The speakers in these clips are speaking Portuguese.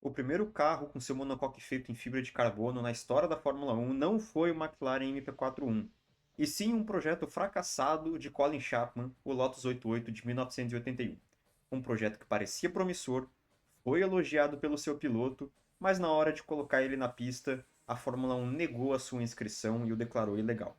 O primeiro carro com seu monocoque feito em fibra de carbono na história da Fórmula 1 não foi o McLaren MP41, e sim um projeto fracassado de Colin Chapman, o Lotus 88 de 1981. Um projeto que parecia promissor, foi elogiado pelo seu piloto, mas na hora de colocar ele na pista, a Fórmula 1 negou a sua inscrição e o declarou ilegal.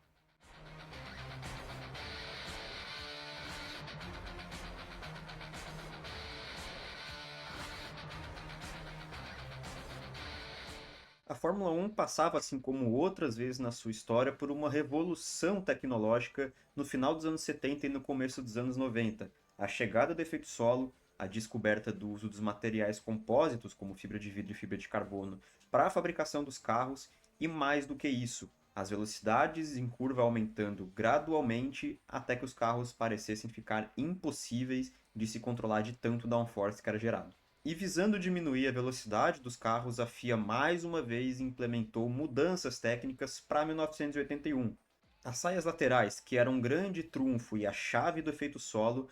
A Fórmula 1 passava, assim como outras vezes na sua história, por uma revolução tecnológica no final dos anos 70 e no começo dos anos 90. A chegada do efeito solo, a descoberta do uso dos materiais compósitos, como fibra de vidro e fibra de carbono, para a fabricação dos carros, e mais do que isso, as velocidades em curva aumentando gradualmente até que os carros parecessem ficar impossíveis de se controlar de tanto downforce que era gerado. E visando diminuir a velocidade dos carros, a FIA mais uma vez implementou mudanças técnicas para 1981. As saias laterais, que eram um grande trunfo e a chave do efeito solo,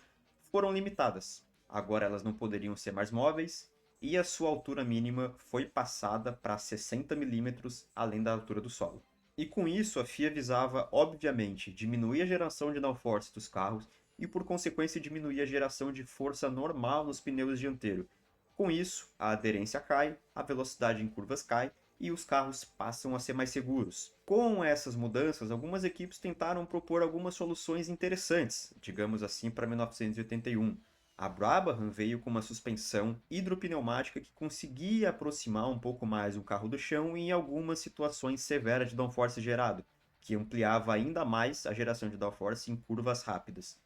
foram limitadas. Agora elas não poderiam ser mais móveis e a sua altura mínima foi passada para 60 milímetros além da altura do solo. E com isso, a FIA visava, obviamente, diminuir a geração de downforce dos carros e, por consequência, diminuir a geração de força normal nos pneus dianteiros. Com isso, a aderência cai, a velocidade em curvas cai e os carros passam a ser mais seguros. Com essas mudanças, algumas equipes tentaram propor algumas soluções interessantes, digamos assim, para 1981. A Brabham veio com uma suspensão hidropneumática que conseguia aproximar um pouco mais o carro do chão em algumas situações severas de downforce gerado, que ampliava ainda mais a geração de downforce em curvas rápidas.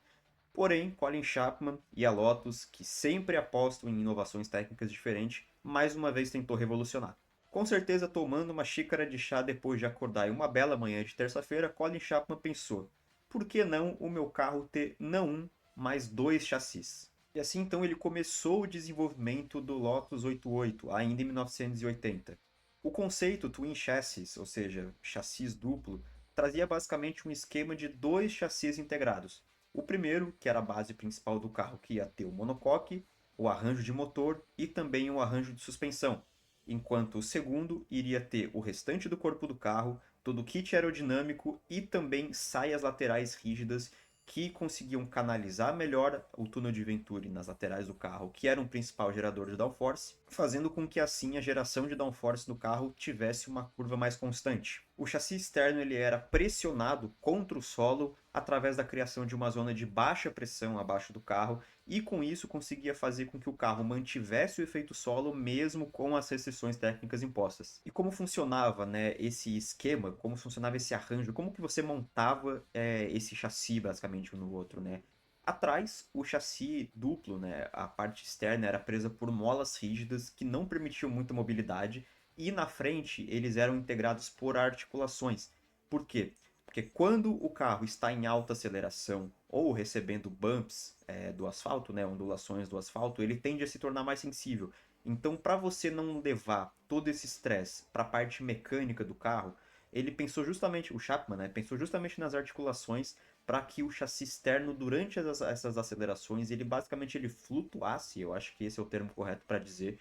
Porém, Colin Chapman e a Lotus, que sempre apostam em inovações técnicas diferentes, mais uma vez tentou revolucionar. Com certeza, tomando uma xícara de chá depois de acordar em uma bela manhã de terça-feira, Colin Chapman pensou: por que não o meu carro ter não um, mas dois chassis? E assim então ele começou o desenvolvimento do Lotus 88, ainda em 1980. O conceito Twin Chassis, ou seja, chassis duplo, trazia basicamente um esquema de dois chassis integrados. O primeiro, que era a base principal do carro, que ia ter o monocoque, o arranjo de motor e também o arranjo de suspensão, enquanto o segundo iria ter o restante do corpo do carro, todo o kit aerodinâmico e também saias laterais rígidas que conseguiam canalizar melhor o túnel de Venturi nas laterais do carro, que era um principal gerador de downforce, fazendo com que assim a geração de downforce do carro tivesse uma curva mais constante. O chassi externo ele era pressionado contra o solo através da criação de uma zona de baixa pressão abaixo do carro e com isso conseguia fazer com que o carro mantivesse o efeito solo mesmo com as restrições técnicas impostas. E como funcionava, né, esse esquema, como funcionava esse arranjo, como que você montava esse chassi basicamente um no outro, né? Atrás, o chassi duplo, né, a parte externa era presa por molas rígidas que não permitiam muita mobilidade e na frente eles eram integrados por articulações. Por quê? Porque quando o carro está em alta aceleração ou recebendo bumps do asfalto, né, ondulações do asfalto, ele tende a se tornar mais sensível. Então, para você não levar todo esse estresse para a parte mecânica do carro, ele pensou justamente, o Chapman, né, pensou justamente nas articulações para que o chassi externo, durante essas acelerações, ele basicamente ele flutuasse, eu acho que esse é o termo correto para dizer,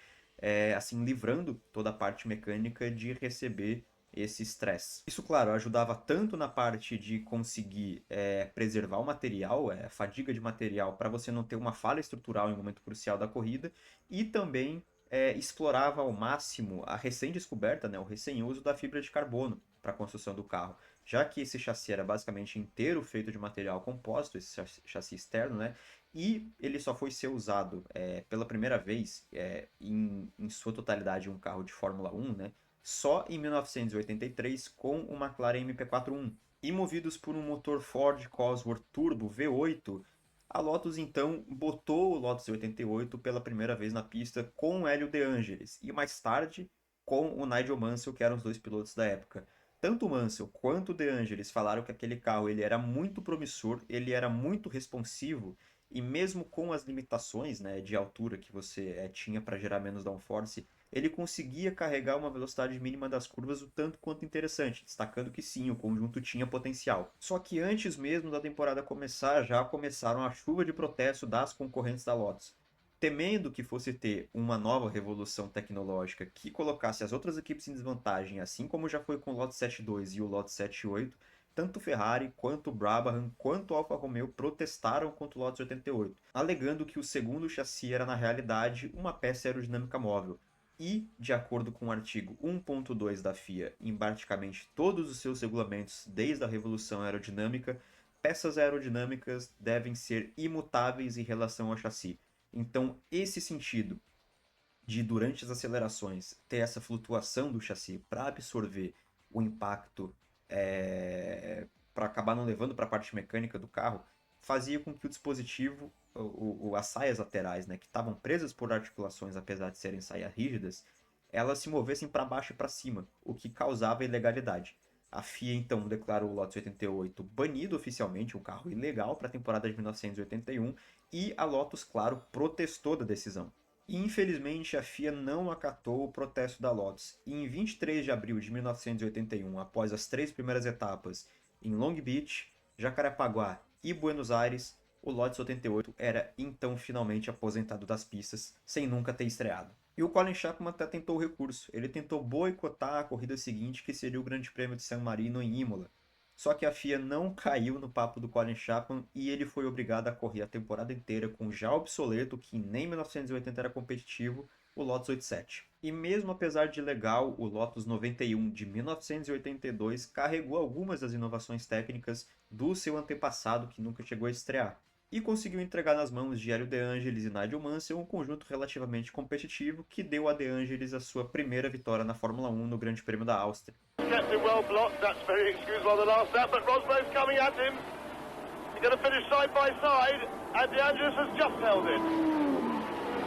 assim, livrando toda a parte mecânica de receber esse estresse. Isso, claro, ajudava tanto na parte de conseguir preservar o material, fadiga de material, para você não ter uma falha estrutural em um momento crucial da corrida, e também explorava ao máximo a recém-descoberta, né, o recém-uso da fibra de carbono para a construção do carro. Já que esse chassi era basicamente inteiro feito de material composto, esse chassi externo, né, e ele só foi ser usado pela primeira vez em sua totalidade em um carro de Fórmula 1, né, só em 1983 com o McLaren MP41. E movidos por um motor Ford Cosworth Turbo V8, a Lotus então botou o Lotus 88 pela primeira vez na pista com o Hélio De Angelis e mais tarde com o Nigel Mansell, que eram os dois pilotos da época. Tanto o Mansell quanto o De Angelis falaram que aquele carro ele era muito promissor, ele era muito responsivo e mesmo com as limitações, né, de altura que você tinha para gerar menos downforce, ele conseguia carregar uma velocidade mínima das curvas o tanto quanto interessante, destacando que sim, o conjunto tinha potencial. Só que antes mesmo da temporada começar, já começaram a chuva de protesto das concorrentes da Lotus. Temendo que fosse ter uma nova revolução tecnológica que colocasse as outras equipes em desvantagem, assim como já foi com o Lotus 72 e o Lotus 78, tanto Ferrari, quanto Brabham, quanto Alfa Romeo protestaram contra o Lotus 88, alegando que o segundo chassi era na realidade uma peça aerodinâmica móvel. E, de acordo com o artigo 1.2 da FIA, em praticamente todos os seus regulamentos desde a revolução aerodinâmica, peças aerodinâmicas devem ser imutáveis em relação ao chassi. Então, esse sentido de, durante as acelerações, ter essa flutuação do chassi para absorver o impacto, para acabar não levando para a parte mecânica do carro, fazia com que o dispositivo, as saias laterais, né, que estavam presas por articulações, apesar de serem saias rígidas, elas se movessem para baixo e para cima, o que causava ilegalidade. A FIA então declarou o Lotus 88 banido oficialmente, um carro ilegal para a temporada de 1981, e a Lotus, claro, protestou da decisão. E, infelizmente, a FIA não acatou o protesto da Lotus. E em 23 de abril de 1981, após as 3 primeiras etapas em Long Beach, Jacarepaguá e Buenos Aires, o Lotus 88 era então finalmente aposentado das pistas, sem nunca ter estreado. E o Colin Chapman até tentou o recurso. Ele tentou boicotar a corrida seguinte, que seria o Grande Prêmio de San Marino em Imola. Só que a FIA não caiu no papo do Colin Chapman e ele foi obrigado a correr a temporada inteira com o já obsoleto, que nem 1980 era competitivo, o Lotus 87. E mesmo apesar de legal, o Lotus 91 de 1982 carregou algumas das inovações técnicas do seu antepassado que nunca chegou a estrear. E conseguiu entregar nas mãos de Hélio De Angelis e Nigel Mansell um conjunto relativamente competitivo que deu a De Angelis a sua primeira vitória na Fórmula 1 no Grande Prêmio da Áustria. Kept it well blocked, that's very excusable the last lap, but Rosberg's coming at him. He's going to finish side by side, and De Angelis has just held it.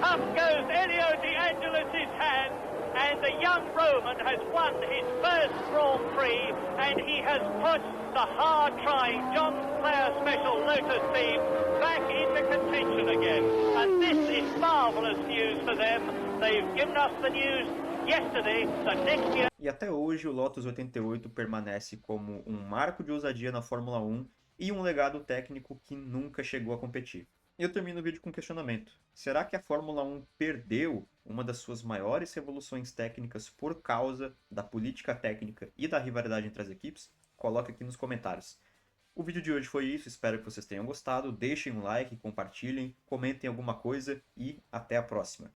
Up goes Elio De Angelis' hand, and the young Roman has won his first Grand Prix, and he has put the hard-trying John Player Special Lotus team back into contention again. And this is marvellous news for them. They've given us the news yesterday that next year... E até hoje o Lotus 88 permanece como um marco de ousadia na Fórmula 1 e um legado técnico que nunca chegou a competir. E eu termino o vídeo com um questionamento. Será que a Fórmula 1 perdeu uma das suas maiores revoluções técnicas por causa da política técnica e da rivalidade entre as equipes? Coloca aqui nos comentários. O vídeo de hoje foi isso, espero que vocês tenham gostado. Deixem um like, compartilhem, comentem alguma coisa e até a próxima.